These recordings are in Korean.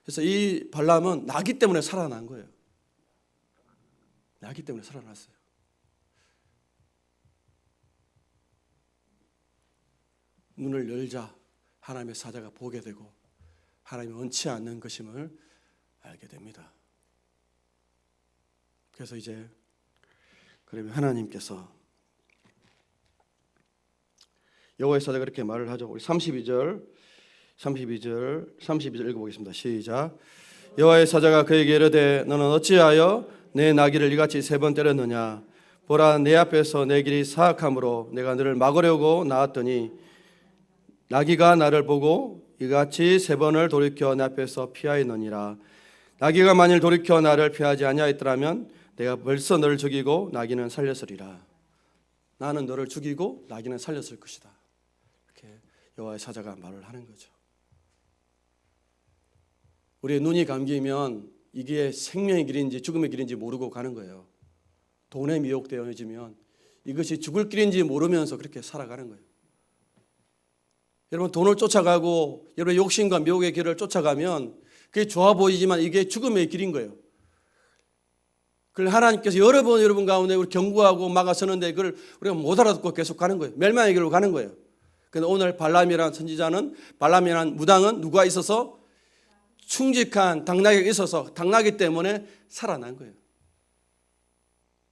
그래서 이 발람은 나귀 때문에 살아난 거예요. 나귀 때문에 살아났어요. 눈을 열자 하나님의 사자가 보게 되고 하나님이 원치 않는 것임을 알게 됩니다. 그래서 이제 그러면 하나님께서 여호와의 사자가 그렇게 말을 하죠. 우리 32절 읽어보겠습니다. 시작. 여호와의 사자가 그에게 이르되 너는 어찌하여 내 나귀를 이같이 3번 때렸느냐. 보라, 내 앞에서 내 길이 사악함으로 내가 너를 막으려고 나왔더니 나귀가 나를 보고 이같이 3번을 돌이켜 내 앞에서 피하였느니라. 나귀가 만일 돌이켜 나를 피하지 아니하였더라면 내가 벌써 너를 죽이고 나귀는 살렸으리라. 나는 너를 죽이고 나귀는 살렸을 것이다. 이렇게 여호와의 사자가 말을 하는 거죠. 우리의 눈이 감기면 이게 생명의 길인지 죽음의 길인지 모르고 가는 거예요. 돈에 미혹되어지면 이것이 죽을 길인지 모르면서 그렇게 살아가는 거예요. 여러분, 돈을 쫓아가고 여러분의 욕심과 미혹의 길을 쫓아가면 그게 좋아 보이지만 이게 죽음의 길인 거예요. 그걸 하나님께서 여러 번 여러분 가운데 우리 경고하고 막아서는데 그걸 우리가 못 알아듣고 계속 가는 거예요. 멸망의 길로 가는 거예요. 그런데 오늘 발람이라는 선지자는, 발람이라는 무당은 누가 있어서 충직한 당나귀가 있어서 당나귀 때문에 살아난 거예요.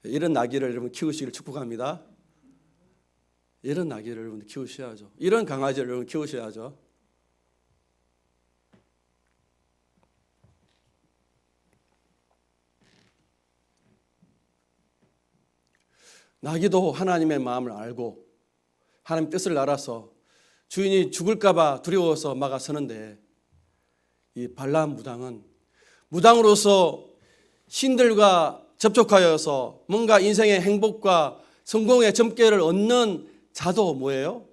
이런 나귀를 여러분 키우시기를 축복합니다. 이런 나귀를 여러분 키우셔야죠. 이런 강아지를 여러분 키우셔야죠. 나귀도 하나님의 마음을 알고 하나님 뜻을 알아서 주인이 죽을까 봐 두려워서 막아서는데 이 발람 무당은 무당으로서 신들과 접촉하여서 뭔가 인생의 행복과 성공의 점괘를 얻는 자도 뭐예요?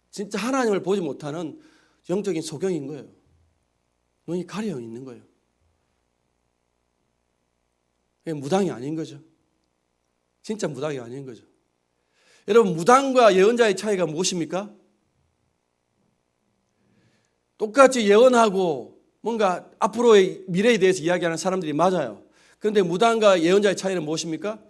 진짜 하나님을 보지 못하는 영적인 소경인 거예요. 눈이 가려 있는 거예요. 무당이 아닌 거죠. 진짜 무당이 아닌 거죠. 여러분, 무당과 예언자의 차이가 무엇입니까? 똑같이 예언하고 뭔가 앞으로의 미래에 대해서 이야기하는 사람들이 맞아요. 그런데 무당과 예언자의 차이는 무엇입니까?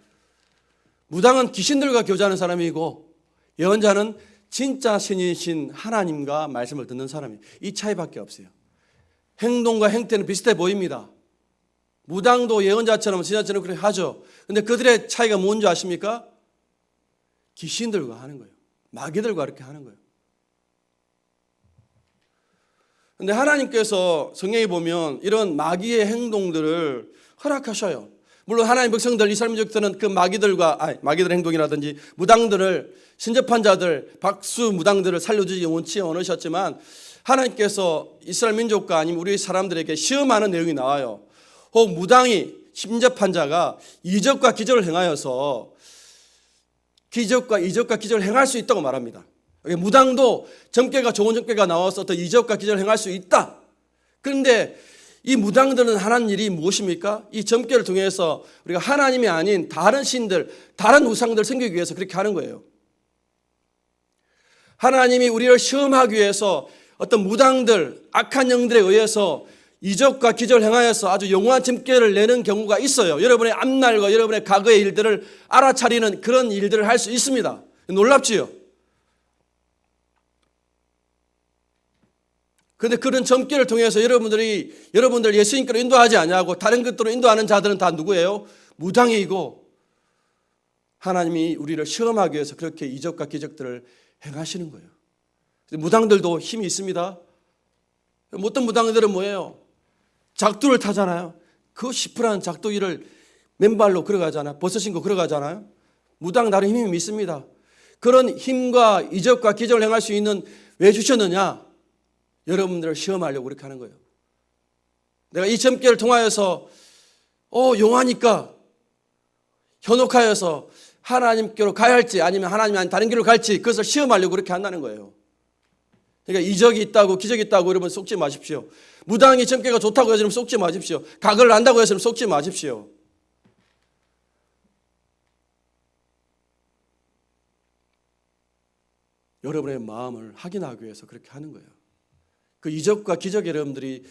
무당은 귀신들과 교제하는 사람이고 예언자는 진짜 신이신 하나님과 말씀을 듣는 사람이에요. 이 차이밖에 없어요. 행동과 행태는 비슷해 보입니다. 무당도 예언자처럼 신자처럼 그렇게 하죠. 그런데 그들의 차이가 뭔지 아십니까? 귀신들과 하는 거예요. 마귀들과 그렇게 하는 거예요. 그런데 하나님께서 성경에 보면 이런 마귀의 행동들을 허락하셔요. 물론 하나님 백성들, 이스라엘 민족들은 그 마귀들의 행동이라든지 무당들을, 신접한 자들, 박수 무당들을 살려주지 원치 않으셨지만 하나님께서 이스라엘 민족과 아니면 우리 사람들에게 시험하는 내용이 나와요. 혹 무당이, 신접한 자가 이적과 기적을 행하여서 기적과 이적과 기적을 행할 수 있다고 말합니다. 무당도 점괘가 좋은 점괘가 나와서 어떤 이적과 기적을 행할 수 있다. 그런데 이 무당들은 하는 일이 무엇입니까? 이 점괘를 통해서 우리가 하나님이 아닌 다른 신들, 다른 우상들 섬기기 위해서 그렇게 하는 거예요. 하나님이 우리를 시험하기 위해서 어떤 무당들, 악한 영들에 의해서 이적과 기적을 행하여서 아주 영원한 점괘를 내는 경우가 있어요. 여러분의 앞날과 여러분의 과거의 일들을 알아차리는 그런 일들을 할 수 있습니다. 놀랍지요? 그런데 그런 점괘를 통해서 여러분들 예수님께로 인도하지 아니하고 다른 것들로 인도하는 자들은 다 누구예요? 무당이고 하나님이 우리를 시험하기 위해서 그렇게 이적과 기적들을 행하시는 거예요. 무당들도 힘이 있습니다. 어떤 무당들은 뭐예요? 작두를 타잖아요. 그 시프라는 작두기를 맨발로 걸어가잖아요. 벗어 신고 걸어가잖아요. 무당 나름 힘이 있습니다. 그런 힘과 이적과 기적을 행할 수 있는 왜 주셨느냐? 여러분들을 시험하려고 그렇게 하는 거예요. 내가 이 점괘를 통하여서 용하니까 현혹하여서 하나님께로 가야 할지 아니면 하나님이 아닌 다른 길로 갈지 그것을 시험하려고 그렇게 한다는 거예요. 그러니까 이적이 있다고 기적이 있다고 여러분 속지 마십시오. 무당이 점괘가 좋다고 해서 속지 마십시오. 각을 안다고 해서 속지 마십시오. 여러분의 마음을 확인하기 위해서 그렇게 하는 거예요. 그 이적과 기적에 여러분들이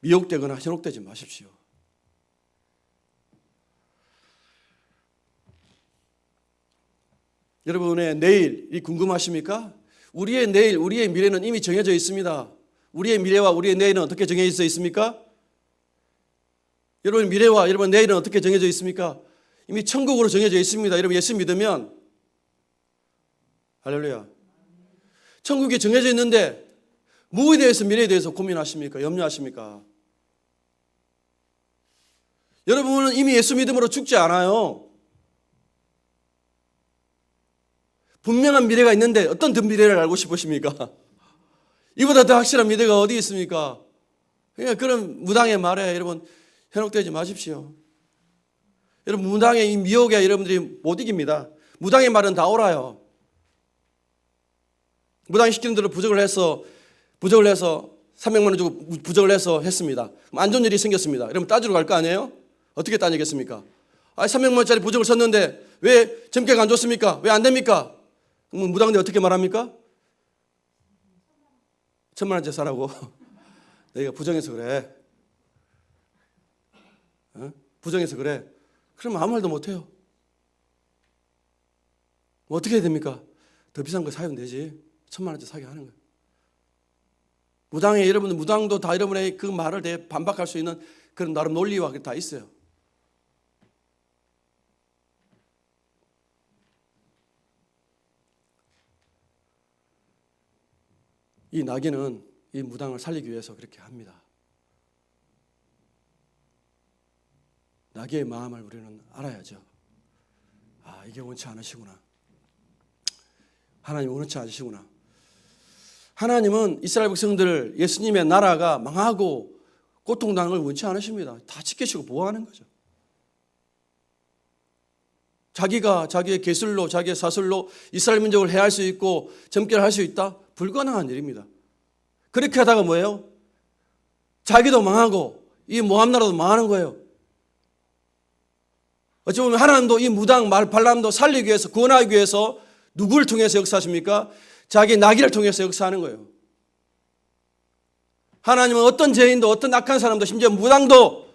미혹되거나 현혹되지 마십시오. 여러분의 내일이 궁금하십니까? 우리의 내일, 우리의 미래는 이미 정해져 있습니다. 우리의 미래와 우리의 내일은 어떻게 정해져 있습니까? 여러분의 미래와 여러분의 내일은 어떻게 정해져 있습니까? 이미 천국으로 정해져 있습니다. 여러분 예수 믿으면 할렐루야. 천국이 정해져 있는데 무엇에 대해서 미래에 대해서 고민하십니까? 염려하십니까? 여러분은 이미 예수 믿음으로 죽지 않아요. 분명한 미래가 있는데 어떤 더 미래를 알고 싶으십니까? 이보다 더 확실한 미래가 어디 있습니까? 그러니까 그런 무당의 말에 여러분 현혹되지 마십시오. 여러분 무당의 이 미혹에 여러분들이 못 이깁니다. 무당의 말은 다 옳아요. 무당이 시키는 대로 부적을 해서 300만 원 주고 부적을 해서 했습니다. 그럼 안 좋은 일이 생겼습니다. 여러분 따지러 갈 거 아니에요? 어떻게 따지겠습니까? 300만 원짜리 부적을 샀는데 왜 점괘가 안 좋습니까? 왜 안 됩니까? 그럼 무당들이 어떻게 말합니까? 1000만 원짜리 사라고. 너희가 부정해서 그래. 부정해서 그래. 그러면 아무 말도 못해요. 뭐 어떻게 해야 됩니까? 더 비싼 거 사면 되지. 1000만 원짜리 사게 하는 거예요. 무당에 여러분 무당도 다 여러분의 그 말을 대해 반박할 수 있는 그런 나름 논리와 다 있어요. 이 나귀는 이 무당을 살리기 위해서 그렇게 합니다. 나귀의 마음을 우리는 알아야죠. 이게 원치 않으시구나. 하나님 원치 않으시구나. 하나님은 이스라엘 백성들 예수님의 나라가 망하고 고통당하는 걸 원치 않으십니다. 다 지키시고 보호하는 거죠. 자기가 자기의 계술로 자기의 사술로 이스라엘 민족을 해할 수 있고 점결할 수 있다? 불가능한 일입니다. 그렇게 하다가 뭐예요? 자기도 망하고 이 모압 나라도 망하는 거예요. 어찌 보면 하나님도 이 무당 발람도 살리기 위해서 구원하기 위해서 누구를 통해서 역사하십니까? 자기 나귀를 통해서 역사하는 거예요. 하나님은 어떤 죄인도 어떤 악한 사람도 심지어 무당도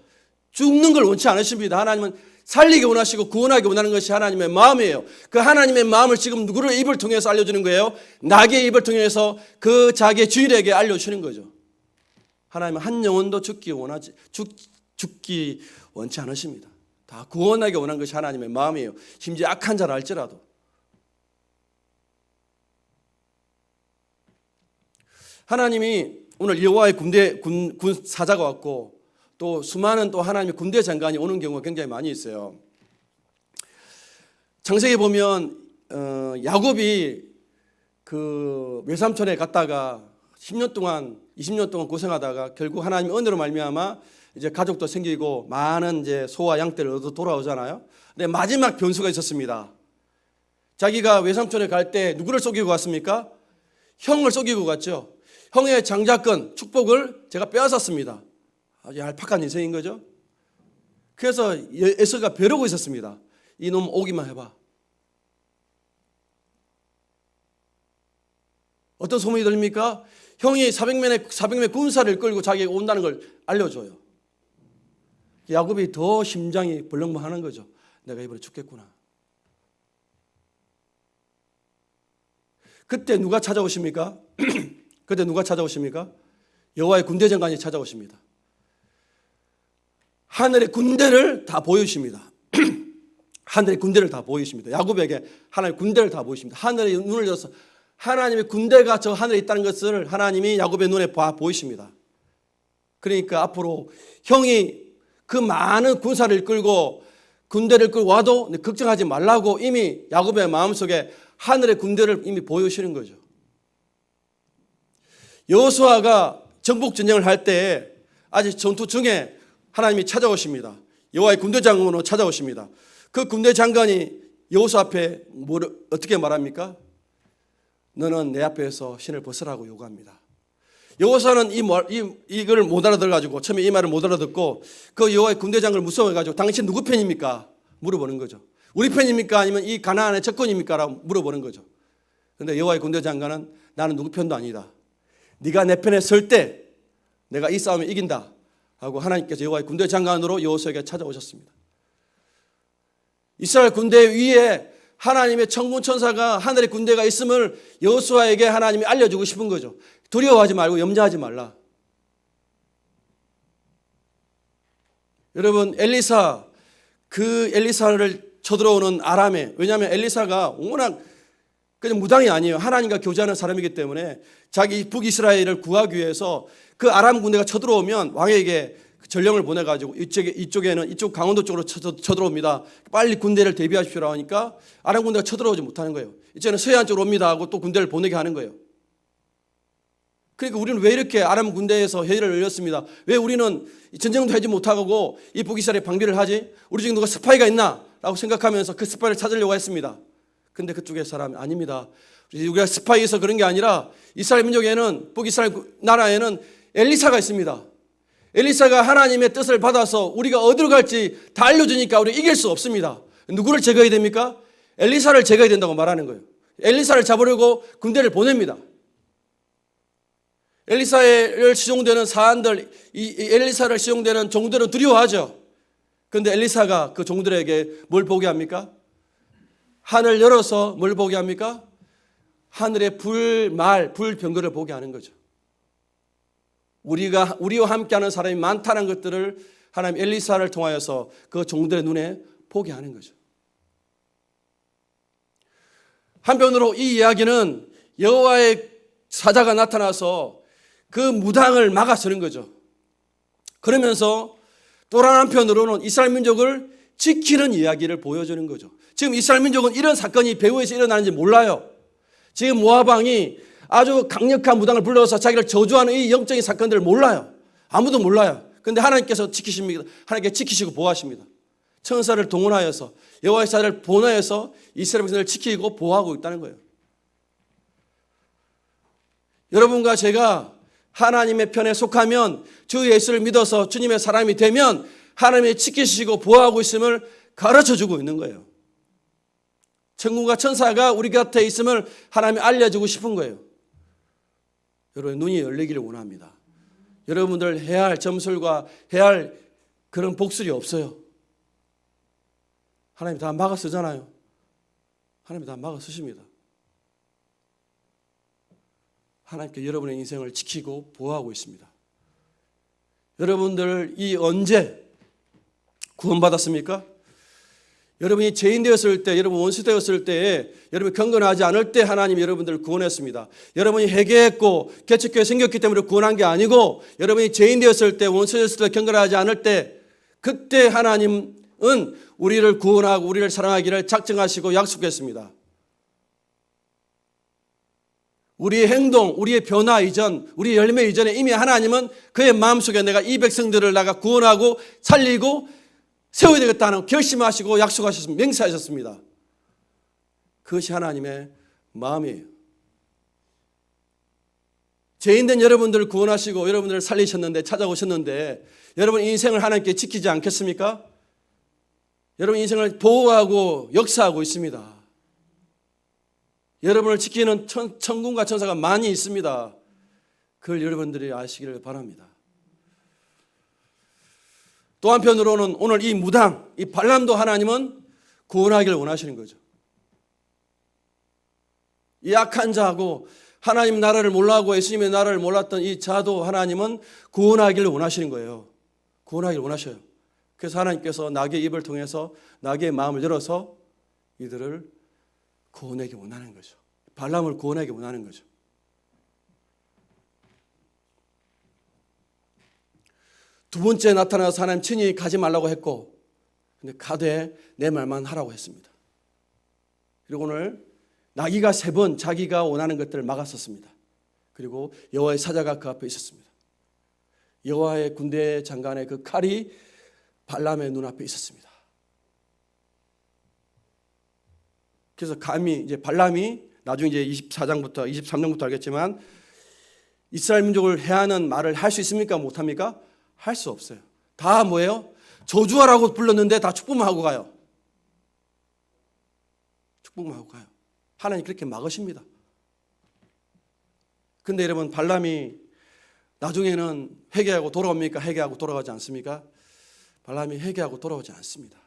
죽는 걸 원치 않으십니다. 하나님은 살리기 원하시고 구원하기 원하는 것이 하나님의 마음이에요. 그 하나님의 마음을 지금 누구를 입을 통해서 알려주는 거예요? 나귀의 입을 통해서 그 자기의 주인에게 알려주시는 거죠. 하나님은 한 영혼도 죽기 원치 않으십니다. 다 구원하기 원하는 것이 하나님의 마음이에요. 심지어 악한 자를 알지라도. 하나님이 오늘 여호와의 군 사자가 왔고 또 수많은 또 하나님의 군대 장관이 오는 경우가 굉장히 많이 있어요. 창세기 보면 야곱이 그 외삼촌에 갔다가 10년 동안 20년 동안 고생하다가 결국 하나님의 은혜로 말미암아 이제 가족도 생기고 많은 이제 소와 양떼를 얻어 돌아오잖아요. 근데 마지막 변수가 있었습니다. 자기가 외삼촌에 갈 때 누구를 속이고 갔습니까? 형을 속이고 갔죠. 형의 장자권 축복을 제가 빼앗았습니다. 아주 얄팍한 인생인 거죠. 그래서 에서가 벼르고 있었습니다. 이놈 오기만 해봐. 어떤 소문이 들립니까? 형이 400명의 군사를 끌고 자기가 온다는 걸 알려줘요. 야곱이 더 심장이 벌렁하는 거죠. 내가 이번에 죽겠구나. 그때 누가 찾아오십니까? 그때 누가 찾아오십니까? 여호와의 군대 장관이 찾아오십니다. 하늘의 군대를 다 보여주십니다. 하늘의 군대를 다 보여주십니다. 야곱에게 하나님의 군대를 다 보여주십니다. 하늘의 눈을 열어서 하나님의 군대가 저 하늘에 있다는 것을 하나님이 야곱의 눈에 보이십니다. 그러니까 앞으로 형이 그 많은 군사를 끌고 군대를 끌고 와도 걱정하지 말라고 이미 야곱의 마음속에 하늘의 군대를 이미 보여주시는 거죠. 여호수아가 정복 전쟁을 할 때 아직 전투 중에 하나님이 찾아오십니다. 여호와의 군대 장관으로 찾아오십니다. 그 군대 장관이 여호수아 앞에 어떻게 말합니까? 너는 내 앞에서 신을 벗으라고 요구합니다. 여호수아는 이걸 못 알아들어가지고 처음에 이 말을 못 알아듣고 그 여호와의 군대 장관을 무서워해가지고 당신 누구 편입니까? 물어보는 거죠. 우리 편입니까? 아니면 이 가나안의 적군입니까? 라고 물어보는 거죠. 그런데 여호와의 군대 장관은 나는 누구 편도 아니다. 네가 내 편에 설 때 내가 이 싸움에 이긴다. 하고 하나님께서 여호와의 군대 장관으로 여호수아에게 찾아오셨습니다. 이스라엘 군대 위에 하나님의 천군 천사가 하늘의 군대가 있음을 여호수아에게 하나님이 알려주고 싶은 거죠. 두려워하지 말고 염려하지 말라. 여러분 엘리사를 쳐들어오는 아람에, 왜냐하면 엘리사가 워낙 그냥 무당이 아니에요. 하나님과 교제하는 사람이기 때문에 자기 북이스라엘을 구하기 위해서 그 아람 군대가 쳐들어오면 왕에게 전령을 보내가지고 이쪽 강원도 쪽으로 쳐들어옵니다. 빨리 군대를 대비하십시오라고 하니까 아람 군대가 쳐들어오지 못하는 거예요. 이제는 서해안 쪽으로 옵니다 하고 또 군대를 보내게 하는 거예요. 그러니까 우리는 왜 이렇게 아람 군대에서 회의를 열렸습니다. 왜 우리는 전쟁도 하지 못하고 이 북이스라엘에 방비를 하지? 우리 중에 누가 스파이가 있나? 라고 생각하면서 그 스파이를 찾으려고 했습니다. 근데 그쪽의 사람이 아닙니다. 우리가 스파이에서 그런 게 아니라 이스라엘 민족에는, 북이스라엘 나라에는 엘리사가 있습니다. 엘리사가 하나님의 뜻을 받아서 우리가 어디로 갈지 다 알려주니까 우리가 이길 수 없습니다. 누구를 제거해야 됩니까? 엘리사를 제거해야 된다고 말하는 거예요. 엘리사를 잡으려고 군대를 보냅니다. 엘리사를 시종되는 사안들, 이 엘리사를 시종되는 종들은 두려워하죠. 그런데 엘리사가 그 종들에게 뭘 보게 합니까? 하늘 열어서 뭘 보게 합니까? 하늘의 불병거를 보게 하는 거죠. 우리와 함께하는 사람이 많다는 것들을 하나님 엘리사를 통하여서 그 종들의 눈에 보게 하는 거죠. 한편으로 이 이야기는 여호와의 사자가 나타나서 그 무당을 막아서는 거죠. 그러면서 또 다른 한편으로는 이스라엘 민족을 지키는 이야기를 보여주는 거죠. 지금 이스라엘 민족은 이런 사건이 배후에서 일어나는지 몰라요. 지금 모압 왕이 아주 강력한 무당을 불러서 자기를 저주하는 이 영적인 사건들을 몰라요. 아무도 몰라요. 그런데 하나님께서 지키십니다. 하나님께 지키시고 보호하십니다. 천사를 동원하여서 여호와의 사자를 보내어서 이스라엘 백성을 지키고 보호하고 있다는 거예요. 여러분과 제가 하나님의 편에 속하면 주 예수를 믿어서 주님의 사람이 되면 하나님이 지키시고 보호하고 있음을 가르쳐주고 있는 거예요. 천군과 천사가 우리 곁에 있음을 하나님이 알려주고 싶은 거예요. 여러분 눈이 열리기를 원합니다. 여러분들 해야 할 점술과 해야 할 그런 복술이 없어요. 하나님 다 막아 쓰잖아요. 하나님 다 막아 쓰십니다. 하나님께 여러분의 인생을 지키고 보호하고 있습니다. 여러분들 언제 구원받았습니까? 여러분이 죄인 되었을 때, 여러분 원수 되었을 때에, 여러분이 경건하지 않을 때 하나님이 여러분들을 구원했습니다. 여러분이 회개했고 개척교회 생겼기 때문에 구원한 게 아니고 여러분이 죄인 되었을 때, 원수 되었을 때, 경건하지 않을 때 그때 하나님은 우리를 구원하고 우리를 사랑하기를 작정하시고 약속했습니다. 우리의 행동, 우리의 변화 이전, 우리의 열매 이전에 이미 하나님은 그의 마음속에 내가 이 백성들을 내가 구원하고 살리고 세워야 되겠다는 결심하시고 약속하셨습니다. 맹세하셨습니다. 그것이 하나님의 마음이에요. 죄인된 여러분들을 구원하시고 여러분들을 살리셨는데 찾아오셨는데 여러분 인생을 하나님께 지키지 않겠습니까? 여러분 인생을 보호하고 역사하고 있습니다. 여러분을 지키는 천군과 천사가 많이 있습니다. 그걸 여러분들이 아시기를 바랍니다. 또 한편으로는 오늘 이 무당, 이 발람도 하나님은 구원하기를 원하시는 거죠. 이 악한 자하고 하나님 나라를 몰라하고 예수님의 나라를 몰랐던 이 자도 하나님은 구원하기를 원하시는 거예요. 구원하기를 원하셔요. 그래서 하나님께서 나귀의 입을 통해서 나귀의 마음을 열어서 이들을 구원하기 원하는 거죠. 발람을 구원하기 원하는 거죠. 두 번째 나타나서 하나님 친히 가지 말라고 했고 근데 가되 내 말만 하라고 했습니다. 그리고 오늘 나귀가 3번 자기가 원하는 것들을 막았었습니다. 그리고 여호와의 사자가 그 앞에 있었습니다. 여호와의 군대 장관의 그 칼이 발람의 눈앞에 있었습니다. 그래서 감히 이제 발람이 나중에 이제 24장부터 23장부터 알겠지만 이스라엘 민족을 해하는 말을 할 수 있습니까? 못합니까? 할 수 없어요. 다 뭐예요? 저주하라고 불렀는데 다 축복만 하고 가요. 축복만 하고 가요. 하나님 그렇게 막으십니다. 근데 여러분 발람이 나중에는 회개하고 돌아옵니까? 회개하고 돌아가지 않습니까? 발람이 회개하고 돌아오지 않습니다.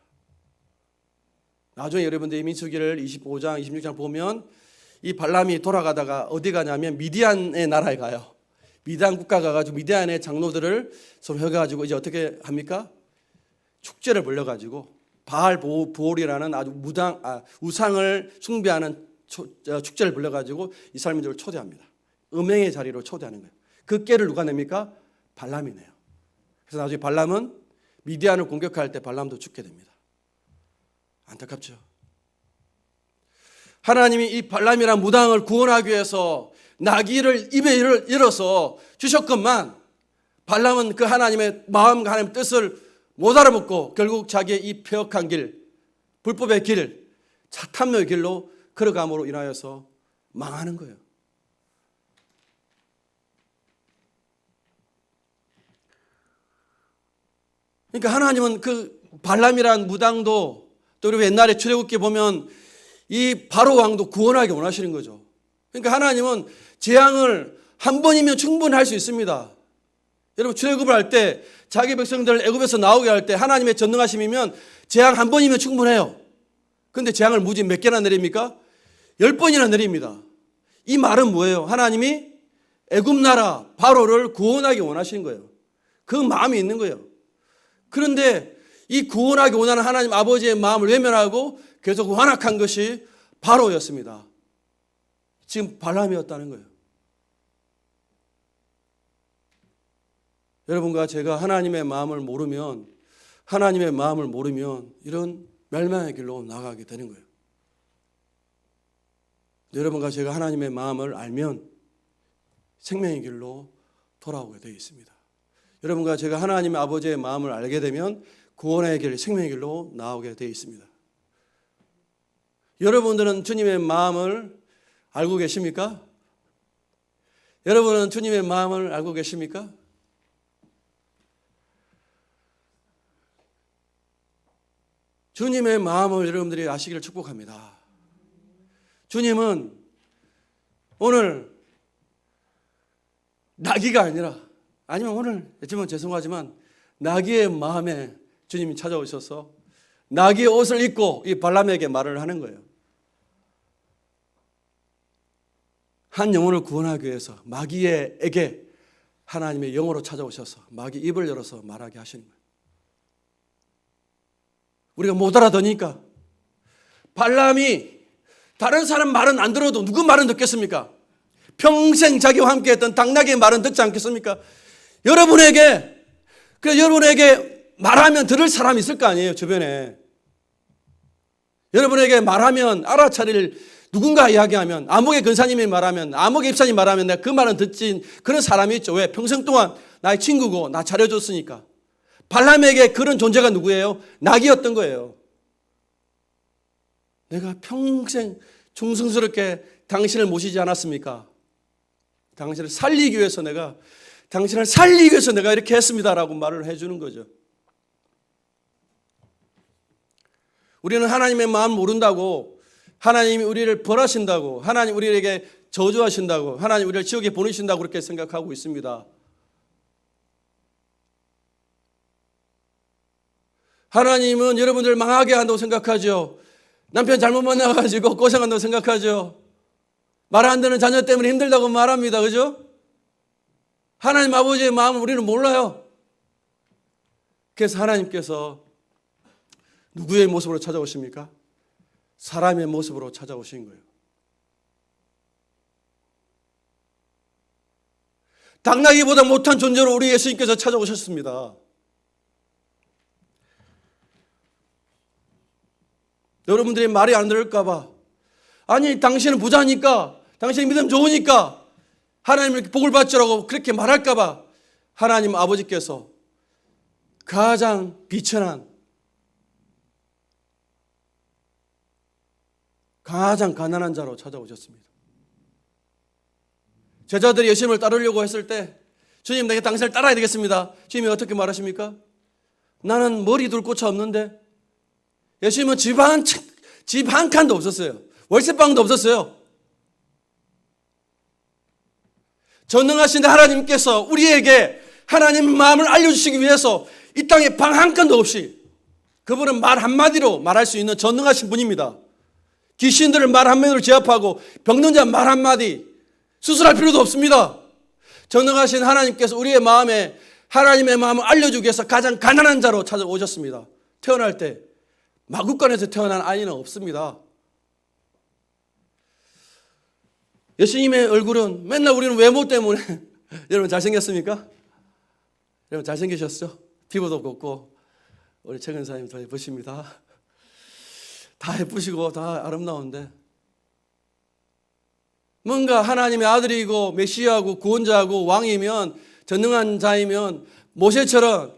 나중에 여러분들이 민수기를 25장, 26장 보면 이 발람이 돌아가다가 어디 가냐면 미디안의 나라에 가요. 미디안 국가 가가지고 미디안의 장로들을 서로 해가지고 이제 어떻게 합니까? 축제를 벌려가지고 바알 보올이라는 아주 우상을 숭배하는 축제를 벌려가지고 이스라엘민족을 초대합니다. 음행의 자리로 초대하는 거예요. 그 깨를 누가 냅니까? 발람이 내요. 그래서 나중에 발람은 미디안을 공격할 때 발람도 죽게 됩니다. 안타깝죠. 하나님이 이 발람이란 무당을 구원하기 위해서 나귀를 입에 열어서 주셨건만 발람은 그 하나님의 마음과 하나님의 뜻을 못 알아먹고 결국 자기의 이 폐역한 길, 불법의 길, 탐욕의 길로 걸어감으로 인하여서 망하는 거예요. 그러니까 하나님은 그 발람이란 무당도 또 우리 옛날에 출애굽기 보면 이 바로 왕도 구원하기 원하시는 거죠. 그러니까 하나님은 재앙을 한 번이면 충분히 할 수 있습니다. 여러분 출애굽을 할 때 자기 백성들을 애굽에서 나오게 할 때 하나님의 전능하심이면 재앙 한 번이면 충분해요. 그런데 재앙을 무지 몇 개나 내립니까? 10번이나 내립니다. 이 말은 뭐예요? 하나님이 애굽 나라 바로를 구원하기 원하시는 거예요. 그 마음이 있는 거예요. 그런데 이 구원하기 원하는 하나님 아버지의 마음을 외면하고 계속 완악한 것이 바로였습니다. 지금 발람이었다는 거예요. 여러분과 제가 하나님의 마음을 모르면 이런 멸망의 길로 나가게 되는 거예요. 여러분과 제가 하나님의 마음을 알면 생명의 길로 돌아오게 되어 있습니다. 여러분과 제가 하나님의 아버지의 마음을 알게 되면 구원의 길, 생명의 길로 나오게 되어 있습니다. 여러분들은 주님의 마음을 알고 계십니까? 여러분은 주님의 마음을 알고 계십니까? 주님의 마음을 여러분들이 아시기를 축복합니다. 주님은 오늘 나귀가 아니라 아니면 오늘 했지만 죄송하지만 나귀의 마음에 주님이 찾아오셔서 나귀의 옷을 입고 이 발람에게 말을 하는 거예요. 한 영혼을 구원하기 위해서 마귀에게 하나님의 영으로 찾아오셔서 마귀 입을 열어서 말하게 하시는 거예요. 우리가 못 알아듣으니까 발람이 다른 사람 말은 안 들어도 누구 말은 듣겠습니까? 평생 자기와 함께했던 당나귀의 말은 듣지 않겠습니까? 여러분에게 말하면 들을 사람이 있을 거 아니에요, 주변에. 여러분에게 말하면 알아차릴 누군가 이야기하면 아목의 근사님이 말하면 아목의 입사님이 말하면 내가 그 말은 듣진 그런 사람이 있죠. 왜? 평생 동안 나의 친구고 나 잘해줬으니까. 발람에게 그런 존재가 누구예요? 나귀였던 거예요. 내가 평생 충성스럽게 당신을 모시지 않았습니까? 당신을 살리기 위해서 내가 이렇게 했습니다라고 말을 해주는 거죠. 우리는 하나님의 마음을 모른다고, 하나님이 우리를 벌하신다고, 하나님 우리에게 저주하신다고, 하나님 우리를 지옥에 보내신다고 그렇게 생각하고 있습니다. 하나님은 여러분들 망하게 한다고 생각하죠. 남편 잘못 만나가지고 고생한다고 생각하죠. 말 안 듣는 자녀 때문에 힘들다고 말합니다. 그죠? 하나님 아버지의 마음을 우리는 몰라요. 그래서 하나님께서 누구의 모습으로 찾아오십니까? 사람의 모습으로 찾아오신 거예요. 당나귀보다 못한 존재로 우리 예수님께서 찾아오셨습니다. 여러분들이 말이 안 들을까 봐, 아니 당신은 부자니까, 당신이 믿음 좋으니까 하나님을 복을 받으라고 그렇게 말할까 봐 하나님 아버지께서 가장 비천한, 가장 가난한 자로 찾아오셨습니다. 제자들이 예수님을 따르려고 했을 때 주님, 내가 당신을 따라야 되겠습니다. 주님이 어떻게 말하십니까? 나는 머리 둘 곳이 없는데. 예수님은 집 한 칸도 없었어요. 월세방도 없었어요. 전능하신 하나님께서 우리에게 하나님 마음을 알려주시기 위해서 이 땅에 방 한 건도 없이 그분은 말 한마디로 말할 수 있는 전능하신 분입니다. 귀신들을 말 한마디로 제압하고 병든 자 말 한마디 수술할 필요도 없습니다. 전능하신 하나님께서 우리의 마음에 하나님의 마음을 알려주기 위해서 가장 가난한 자로 찾아오셨습니다. 태어날 때 마구간에서 태어난 아이는 없습니다. 예수님의 얼굴은 맨날 우리는 외모 때문에 여러분 잘생겼습니까? 여러분 잘생기셨죠? 피부도 곱고 우리 최 근사님 더 예쁘십니다. 다 예쁘시고 다 아름다운데 뭔가 하나님의 아들이고 메시아고 구원자고 왕이면 전능한 자이면 모세도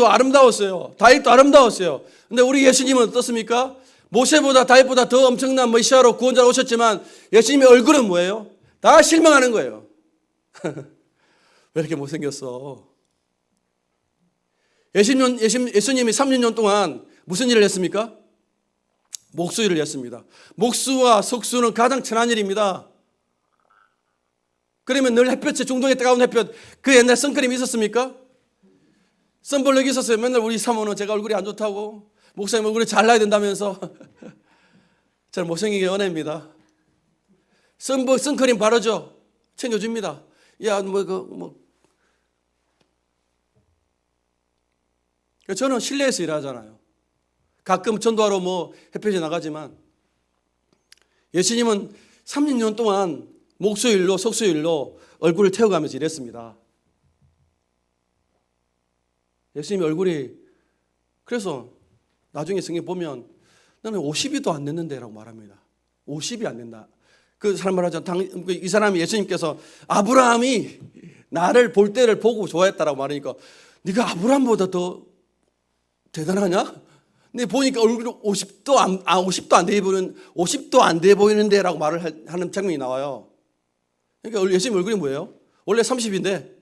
아름다웠어요. 다윗도 아름다웠어요. 근데 우리 예수님은 어떻습니까? 모세보다 다윗보다 더 엄청난 메시아로 구원자로 오셨지만 예수님의 얼굴은 뭐예요? 다 실망하는 거예요. 왜 이렇게 못생겼어? 예수님이 30년 동안 무슨 일을 했습니까? 목수 일을 했습니다. 목수와 석수는 가장 천한 일입니다. 그러면 늘 햇볕에 중동에 뜨거운 햇볕, 그 옛날 선크림이 있었습니까? 선블럭이 있었어요. 맨날 우리 사모는 제가 얼굴이 안 좋다고 목사님 얼굴이 잘나야 된다면서 저는 못생기게 연애입니다. 선크림 바르죠? 챙겨줍니다. 야, 저는 실내에서 일하잖아요. 가끔 전도하러 햇볕에 나가지만 예수님은 30년 동안 목수일로 석수일로 얼굴을 태워가면서 일했습니다. 예수님의 얼굴이 그래서 나중에 성경 보면 나는 50이도 안 됐는데 라고 말합니다. 50이 안 된다. 그 사람 말하자 이 사람이 예수님께서 아브라함이 나를 볼 때를 보고 좋아했다라고 말하니까 네가 아브라함보다 더 대단하냐? 근데 보니까 얼굴이 50도 안 돼 보이는데 라고 말을 하는 장면이 나와요. 그러니까 예수님 얼굴이 뭐예요? 원래 30인데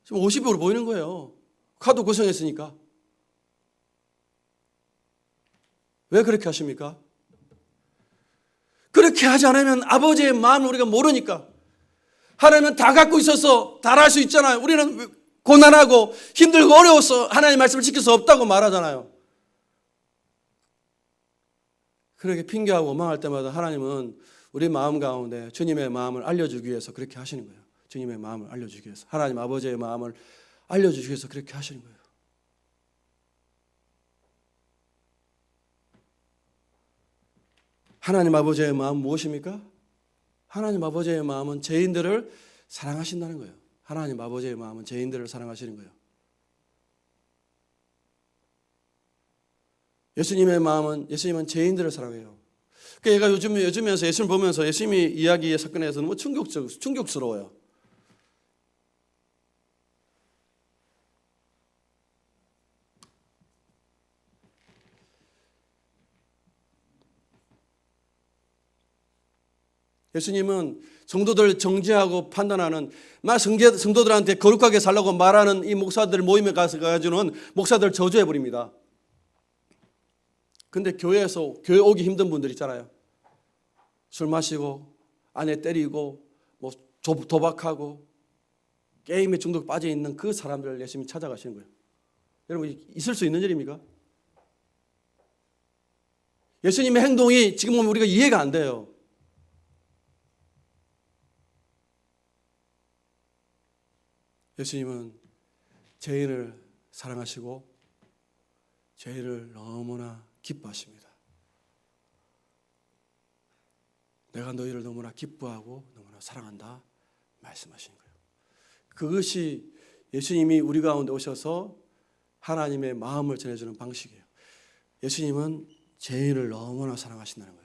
지금 50으로 보이는 거예요. 하도 고생했으니까. 왜 그렇게 하십니까? 그렇게 하지 않으면 아버지의 마음을 우리가 모르니까. 하나님은 다 갖고 있어서 다 할 수 있잖아요. 우리는 고난하고 힘들고 어려워서 하나님의 말씀을 지킬 수 없다고 말하잖아요. 그렇게 핑계하고 원망할 때마다 하나님은 우리 마음 가운데 주님의 마음을 알려주기 위해서 그렇게 하시는 거예요. 주님의 마음을 알려주기 위해서. 하나님 아버지의 마음을 알려주기 위해서 그렇게 하시는 거예요. 하나님 아버지의 마음은 무엇입니까? 하나님 아버지의 마음은 죄인들을 사랑하신다는 거예요. 하나님 아버지의 마음은 죄인들을 사랑하시는 거예요. 예수님은 죄인들을 사랑해요. 그러니까 제가 요즘에서 예수님 보면서 예수님이 이야기의 사건에서 너무 충격스러워요. 예수님은 성도들 정죄하고 판단하는 성도들한테 거룩하게 살라고 말하는 이 목사들 모임에 가서는 목사들 저주해 버립니다. 근데 교회 오기 힘든 분들 있잖아요. 술 마시고 아내 때리고 도박하고 게임에 중독 빠져 있는 그 사람들을 예수님이 찾아가시는 거예요. 여러분 있을 수 있는 일입니까? 예수님의 행동이 지금 보면 우리가 이해가 안 돼요. 예수님은 죄인을 사랑하시고 죄인을 너무나 기뻐하십니다. 내가 너희를 너무나 기뻐하고 너무나 사랑한다 말씀하시는 거예요. 그것이 예수님이 우리 가운데 오셔서 하나님의 마음을 전해주는 방식이에요. 예수님은 죄인을 너무나 사랑하신다는 거예요.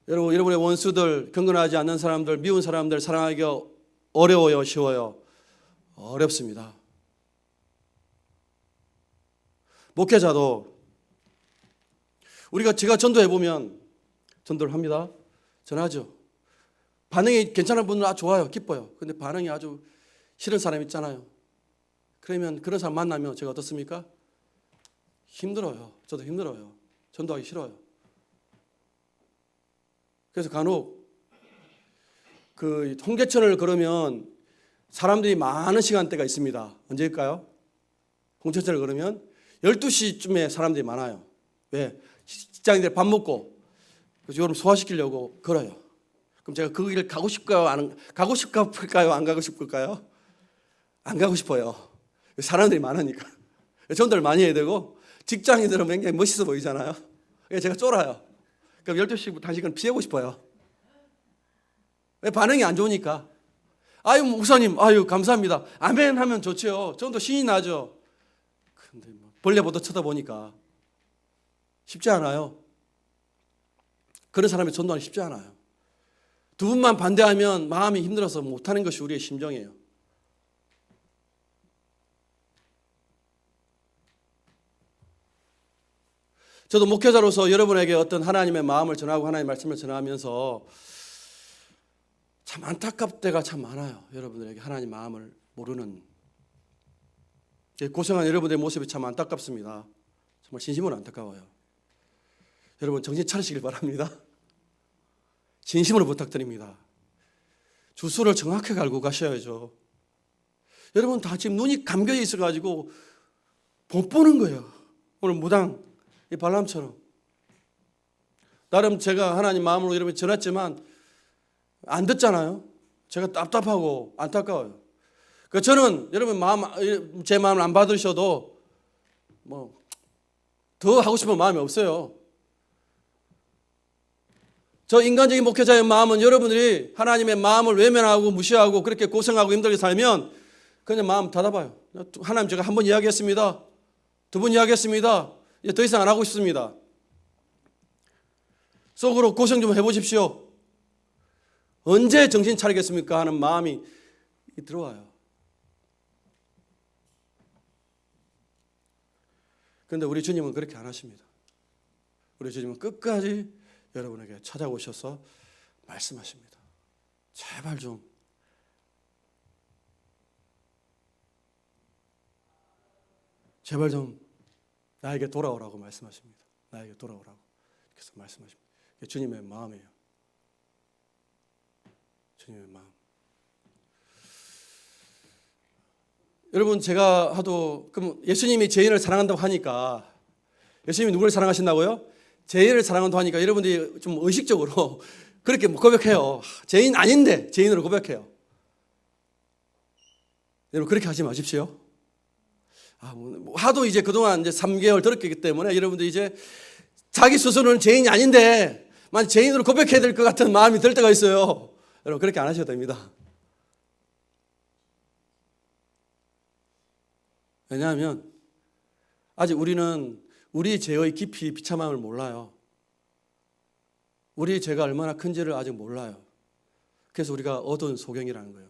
여러분의 원수들, 경건하지 않는 사람들, 미운 사람들 사랑하기가 어려워요, 쉬워요? 어렵습니다. 목회자도 제가 전도해보면 전도를 합니다. 전하죠. 반응이 괜찮은 분들은 좋아요, 기뻐요. 근데 반응이 아주 싫은 사람 있잖아요. 그러면 그런 사람 만나면 제가 어떻습니까? 힘들어요. 저도 힘들어요. 전도하기 싫어요. 그래서 간혹 그 홍제천을 걸으면 사람들이 많은 시간대가 있습니다. 언제일까요? 홍제천을 걸으면 12시쯤에 사람들이 많아요. 왜? 직장인들 밥 먹고 여러분 소화시키려고 걸어요. 그럼 제가 그 길 가고 싶을까요? 안 가고 싶을까요? 안 가고 싶을까요? 안 가고 싶어요. 사람들이 많으니까. 전도를 많이 해야 되고 직장인들은 굉장히 멋있어 보이잖아요. 그래서 제가 쫄아요. 그럼 12시부터 1시간 피하고 싶어요. 왜? 반응이 안 좋으니까. 아유 목사님, 아유 감사합니다. 아멘 하면 좋죠. 전도 신이 나죠. 근데 벌레보다 쳐다보니까 쉽지 않아요. 그런 사람의 전도는 쉽지 않아요. 두 분만 반대하면 마음이 힘들어서 못하는 것이 우리의 심정이에요. 저도 목회자로서 여러분에게 어떤 하나님의 마음을 전하고 하나님의 말씀을 전하면서 참 안타깝 때가 참 많아요. 여러분들에게 하나님 마음을 모르는 고생한 여러분들의 모습이 참 안타깝습니다. 정말 진심으로 안타까워요. 여러분 정신 차리시길 바랍니다. 진심으로 부탁드립니다. 주소를 정확하게 알고 가셔야죠. 여러분 다 지금 눈이 감겨 있어가지고 못 보는 거예요. 오늘 무당 이 발람처럼 나름 제가 하나님 마음으로 여러분 전했지만 안 듣잖아요. 제가 답답하고 안타까워요. 저는 여러분 제 마음을 안 받으셔도 뭐 더 하고 싶은 마음이 없어요. 저 인간적인 목회자의 마음은 여러분들이 하나님의 마음을 외면하고 무시하고 그렇게 고생하고 힘들게 살면 그냥 마음 닫아봐요. 하나님 제가 한 번 이야기했습니다. 두 번 이야기했습니다. 이제 더 이상 안 하고 싶습니다. 속으로 고생 좀 해보십시오. 언제 정신 차리겠습니까 하는 마음이 들어와요. 그런데 우리 주님은 그렇게 안 하십니다. 우리 주님은 끝까지 여러분에게 찾아오셔서 말씀하십니다. 제발 좀 나에게 돌아오라고 말씀하십니다. 나에게 돌아오라고 그래서 말씀하십니다. 이게 주님의 마음이에요. 주님의 마음. 여러분 제가 하도 그럼 예수님이 죄인을 사랑한다고 하니까 예수님이 누구를 사랑하신다고요? 죄인을 사랑한다고 하니까 여러분들이 좀 의식적으로 그렇게 고백해요. 죄인 아닌데 죄인으로 고백해요. 여러분 그렇게 하지 마십시오. 하도 이제 그동안 이제 3개월 들었기 때문에 여러분들 이제 자기 스스로는 죄인이 아닌데 만 죄인으로 고백해야 될 것 같은 마음이 들 때가 있어요. 여러분 그렇게 안 하셔도 됩니다. 왜냐하면 아직 우리는 우리 죄의 깊이 비참함을 몰라요. 우리의 죄가 얼마나 큰지를 아직 몰라요. 그래서 우리가 어두운 소경이라는 거예요.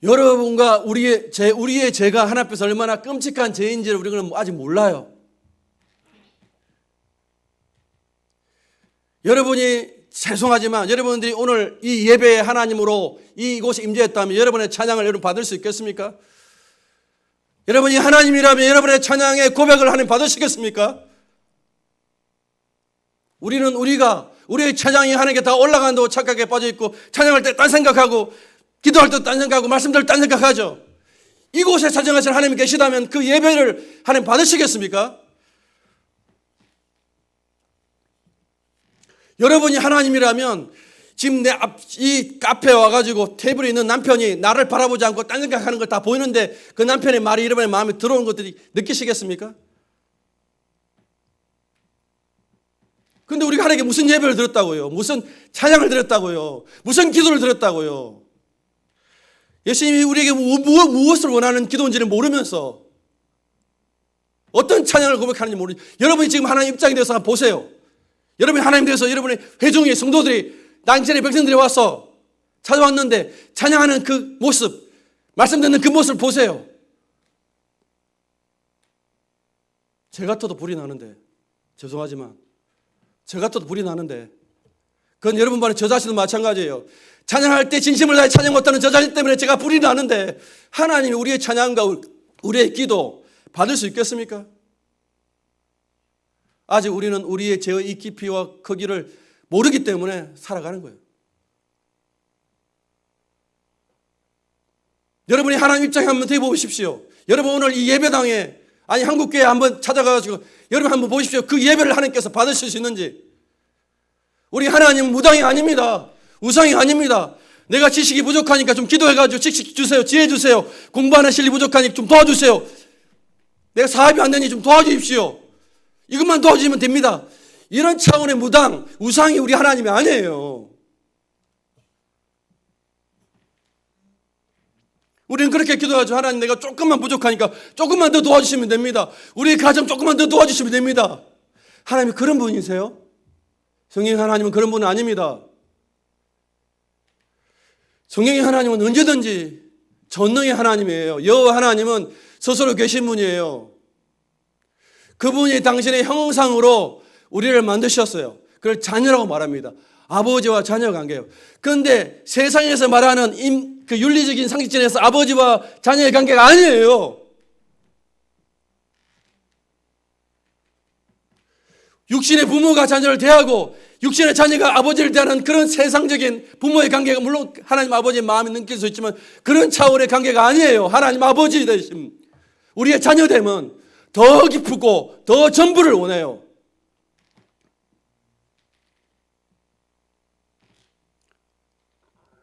여러분과 우리의 죄가 하나님 앞에서 얼마나 끔찍한 죄인지를 우리는 아직 몰라요. 여러분이 죄송하지만 여러분들이 오늘 이 예배에 하나님으로 이곳에 임재했다면 여러분의 찬양을 여러분 받을 수 있겠습니까? 여러분이 하나님이라면 여러분의 찬양의 고백을 하나님 받으시겠습니까? 우리의 찬양이 하나님께 다 올라간다고 착각에 빠져있고 찬양할 때 딴 생각하고 기도할 때 딴 생각하고 말씀드릴 때 딴 생각하죠. 이곳에 찬양하신 하나님이 계시다면 그 예배를 하나님 받으시겠습니까? 여러분이 하나님이라면 지금 이 카페에 와가지고 테이블에 있는 남편이 나를 바라보지 않고 딴 생각하는 걸 다 보이는데 그 남편의 말이 여러분의 마음에 들어오는 것들이 느끼시겠습니까? 근데 우리가 하나님께 무슨 예배를 드렸다고요? 무슨 찬양을 드렸다고요? 무슨 기도를 드렸다고요? 예수님이 우리에게 무엇을 원하는 기도인지를 모르면서 어떤 찬양을 고백하는지 모르니 여러분이 지금 하나님 입장이 되어서 한번 보세요. 여러분이 하나님 되어서 여러분의 회중의 성도들이 낭전의 백성들이 와서 찾아왔는데 찬양하는 그 모습, 말씀 듣는 그 모습을 보세요. 제 같아도 불이 나는데 죄송하지만 제 같아도 불이 나는데 그건 여러분 반에 저 자신도 마찬가지예요. 찬양할 때 진심을 다해 찬양 못하는 저 자신 때문에 제가 불이 나는데 하나님이 우리의 찬양과 우리의 기도 받을 수 있겠습니까? 아직 우리는 우리의 죄의 깊이와 크기를 모르기 때문에 살아가는 거예요. 여러분이 하나님 입장에 한번 대 보십시오. 여러분 오늘 이 예배당에 한국교회 한번 찾아가가지고 여러분 한번 보십시오. 그 예배를 하나님께서 받으실 수 있는지. 우리 하나님은 무당이 아닙니다. 우상이 아닙니다. 내가 지식이 부족하니까 좀 기도해가지고 지식 주세요. 지혜 주세요. 공부하는 실력이 부족하니까 좀 도와주세요. 내가 사업이 안 되니 좀 도와주십시오. 이것만 도와주시면 됩니다. 이런 차원의 무당, 우상이 우리 하나님이 아니에요. 우리는 그렇게 기도하죠. 하나님, 내가 조금만 부족하니까 조금만 더 도와주시면 됩니다. 우리 가정 조금만 더 도와주시면 됩니다. 하나님이 그런 분이세요? 성령의 하나님은 그런 분은 아닙니다. 성령의 하나님은 언제든지 전능의 하나님이에요. 여호와 하나님은 스스로 계신 분이에요. 그분이 당신의 형상으로 우리를 만드셨어요. 그걸 자녀라고 말합니다. 아버지와 자녀 관계예요. 그런데 세상에서 말하는 그 윤리적인 상식선에서 아버지와 자녀의 관계가 아니에요. 육신의 부모가 자녀를 대하고 육신의 자녀가 아버지를 대하는 그런 세상적인 부모의 관계가 물론 하나님 아버지의 마음이 느낄 수 있지만 그런 차원의 관계가 아니에요. 하나님 아버지 되심, 우리의 자녀됨은 더 깊고 더 전부를 원해요.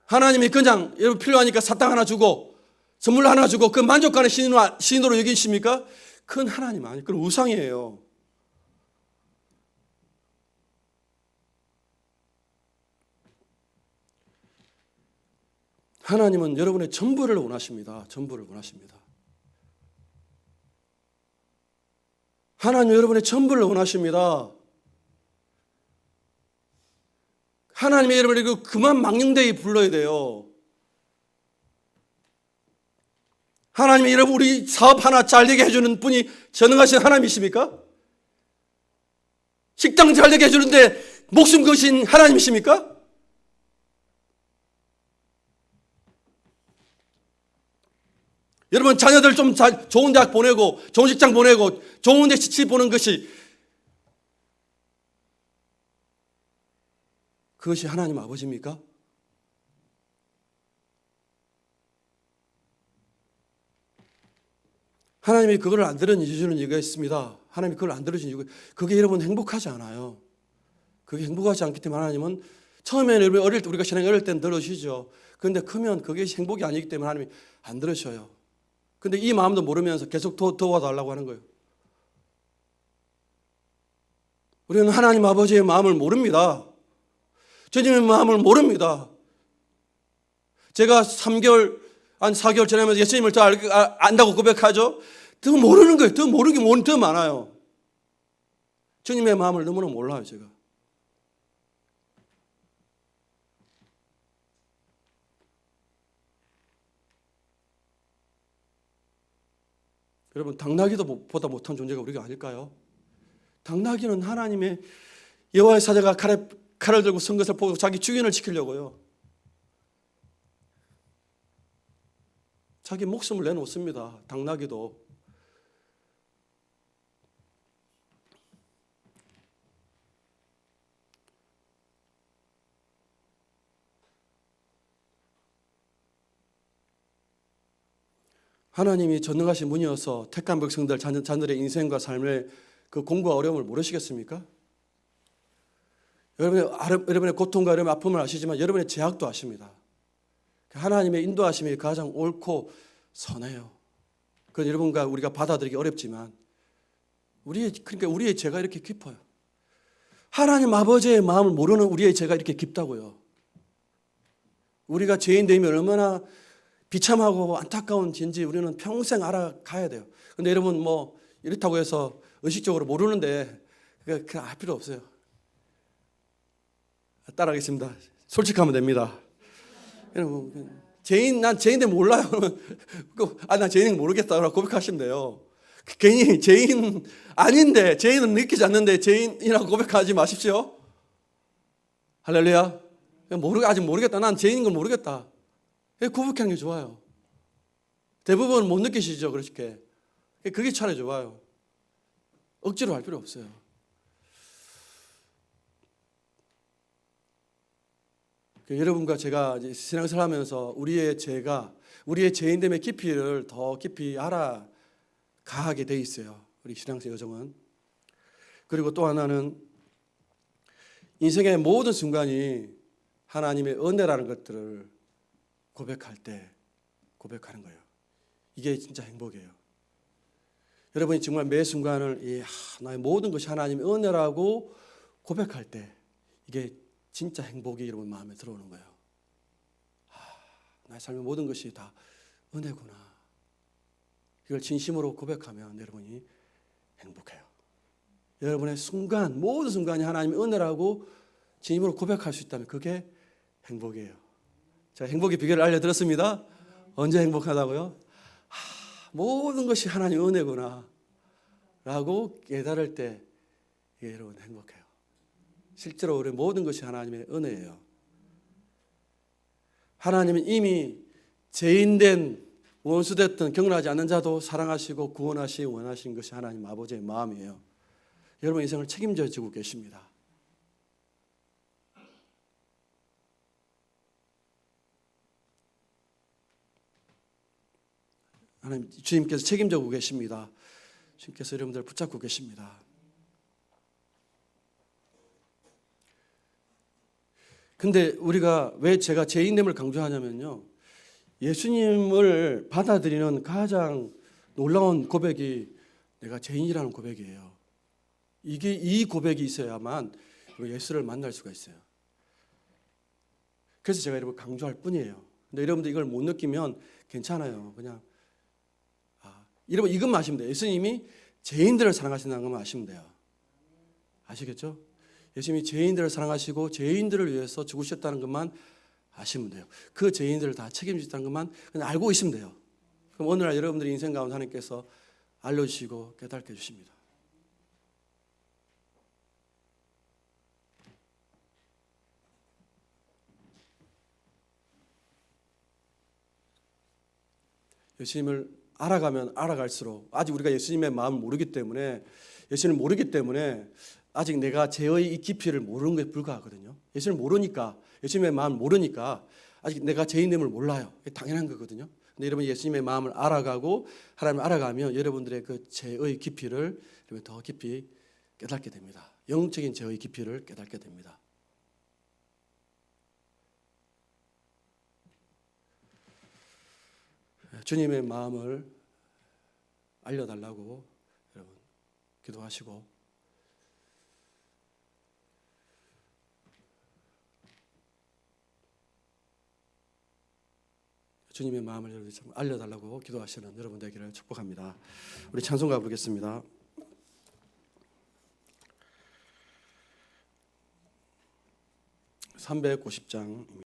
하나님이 그냥 여러분 필요하니까 사탕 하나 주고 선물 하나 주고 그 만족하는 신으로 여기십니까? 그건 하나님 아니에요. 그건 우상이에요. 하나님은 여러분의 전부를 원하십니다. 전부를 원하십니다. 하나님은 여러분의 전부를 원하십니다. 하나님이 여러분을 그만 망령되이 불러야 돼요. 하나님이 여러분 우리 사업 하나 잘 되게 해주는 분이 전능하신 하나님이십니까? 식당 잘 되게 해주는데 목숨 거신 하나님이십니까? 여러분 자녀들 좀 좋은 대학 보내고 좋은 직장 보내고 좋은 데 시집 보는 것이 그것이 하나님 아버지입니까? 하나님이 그걸 안 들어주는 이유가 있습니다. 하나님이 그걸 안 들어주는 이유가 그게 여러분 행복하지 않아요. 그게 행복하지 않기 때문에 하나님은 처음에는 여러분 어릴 때 우리가 신앙이 어릴 때는 들어주시죠. 그런데 크면 그게 행복이 아니기 때문에 하나님이 안 들으셔요. 근데 이 마음도 모르면서 계속 도와달라고 하는 거예요. 우리는 하나님 아버지의 마음을 모릅니다. 주님의 마음을 모릅니다. 제가 3개월, 한 4개월 지나면서 예수님을 더 안다고 고백하죠. 더 모르는 거예요. 더 모르는 게 더 많아요. 주님의 마음을 너무나 몰라요, 제가. 여러분 당나귀도 보다 못한 존재가 우리가 아닐까요? 당나귀는 하나님의 여호와의 사자가 칼을 들고 선 것을 보고 자기 주인을 지키려고요. 자기 목숨을 내놓습니다. 당나귀도. 하나님이 전능하신 분이어서 택한 백성들 자녀들의 인생과 삶의 그 공부와 어려움을 모르시겠습니까? 여러분의 고통과 여러분의 아픔을 아시지만 여러분의 제약도 아십니다. 하나님의 인도하심이 가장 옳고 선해요. 그건 여러분과 우리가 받아들이기 어렵지만 그러니까 우리의 죄가 이렇게 깊어요. 하나님 아버지의 마음을 모르는 우리의 죄가 이렇게 깊다고요. 우리가 죄인 되면 얼마나 비참하고 안타까운 죄인지 우리는 평생 알아가야 돼요. 근데 여러분 뭐 이렇다고 해서 의식적으로 모르는데 그거 알 필요 없어요. 따라하겠습니다. 솔직하면 됩니다. 여러분 난 죄인인데 몰라요. 난 죄인인 모르겠다고 고백하시면 돼요. 괜히 죄인 아닌데 죄인은 느끼지 않는데 죄인이라고 고백하지 마십시오. 할렐루야. 아직 모르겠다. 난 죄인인 걸 모르겠다. 고백하는 게 좋아요. 대부분 못 느끼시죠, 그렇게. 그게 차라리 좋아요. 억지로 할 필요 없어요. 여러분과 제가 이제 신앙생활 하면서 우리의 죄인됨의 깊이를 더 깊이 알아가게 돼 있어요. 우리 신앙생 여정은. 그리고 또 하나는 인생의 모든 순간이 하나님의 은혜라는 것들을 고백할 때 고백하는 거예요. 이게 진짜 행복이에요. 여러분이 정말 매 순간을 나의 모든 것이 하나님의 은혜라고 고백할 때 이게 진짜 행복이 여러분 마음에 들어오는 거예요. 나의 삶의 모든 것이 다 은혜구나. 이걸 진심으로 고백하면 여러분이 행복해요. 여러분의 순간, 모든 순간이 하나님의 은혜라고 진심으로 고백할 수 있다면 그게 행복이에요. 제가 행복의 비결을 알려드렸습니다. 언제 행복하다고요? 모든 것이 하나님의 은혜구나 라고 깨달을 때 이게 여러분 행복해요. 실제로 우리 모든 것이 하나님의 은혜예요. 하나님은 이미 죄인된 원수됐던 경건하지 않는 자도 사랑하시고 구원하시기 원하시는 것이 하나님 아버지의 마음이에요. 여러분 인생을 책임져 지고 계십니다. 하나님 주님께서 책임져 오고 계십니다. 주님께서 여러분들 붙잡고 계십니다. 근데 우리가 왜 제가 죄인됨을 강조하냐면요, 예수님을 받아들이는 가장 놀라운 고백이 내가 죄인이라는 고백이에요. 이 고백이 있어야만 예수를 만날 수가 있어요. 그래서 제가 여러분 강조할 뿐이에요. 근데 여러분들 이걸 못 느끼면 괜찮아요. 그냥 여러분 이것만 아시면 돼요. 예수님이 죄인들을 사랑하신다는 것만 아시면 돼요. 아시겠죠? 예수님이 죄인들을 사랑하시고 죄인들을 위해서 죽으셨다는 것만 아시면 돼요. 그 죄인들을 다 책임지셨다는 것만 그냥 알고 있으면 돼요. 그럼 오늘날 여러분들의 인생 가운데 하나님께서 알려주시고 깨닫게 해주십니다. 예수님을 알아가면 알아갈수록 아직 우리가 예수님의 마음을 모르기 때문에 예수님을 모르기 때문에 아직 내가 죄의 이 깊이를 모르는 것에 불과하거든요. 예수님을 모르니까 예수님의 마음을 모르니까 아직 내가 죄인됨을 몰라요. 당연한 거거든요. 근데 여러분 예수님의 마음을 알아가고 하나님을 알아가면 여러분들의 그 죄의 깊이를 더 깊이 깨닫게 됩니다. 영적인 죄의 깊이를 깨닫게 됩니다. 주님의 마음을 알려달라고 여러분 기도하시고 주님의 마음을 알려달라고 기도하시는 여러분 되기를 축복합니다. 우리 찬송가 부르겠습니다. 390장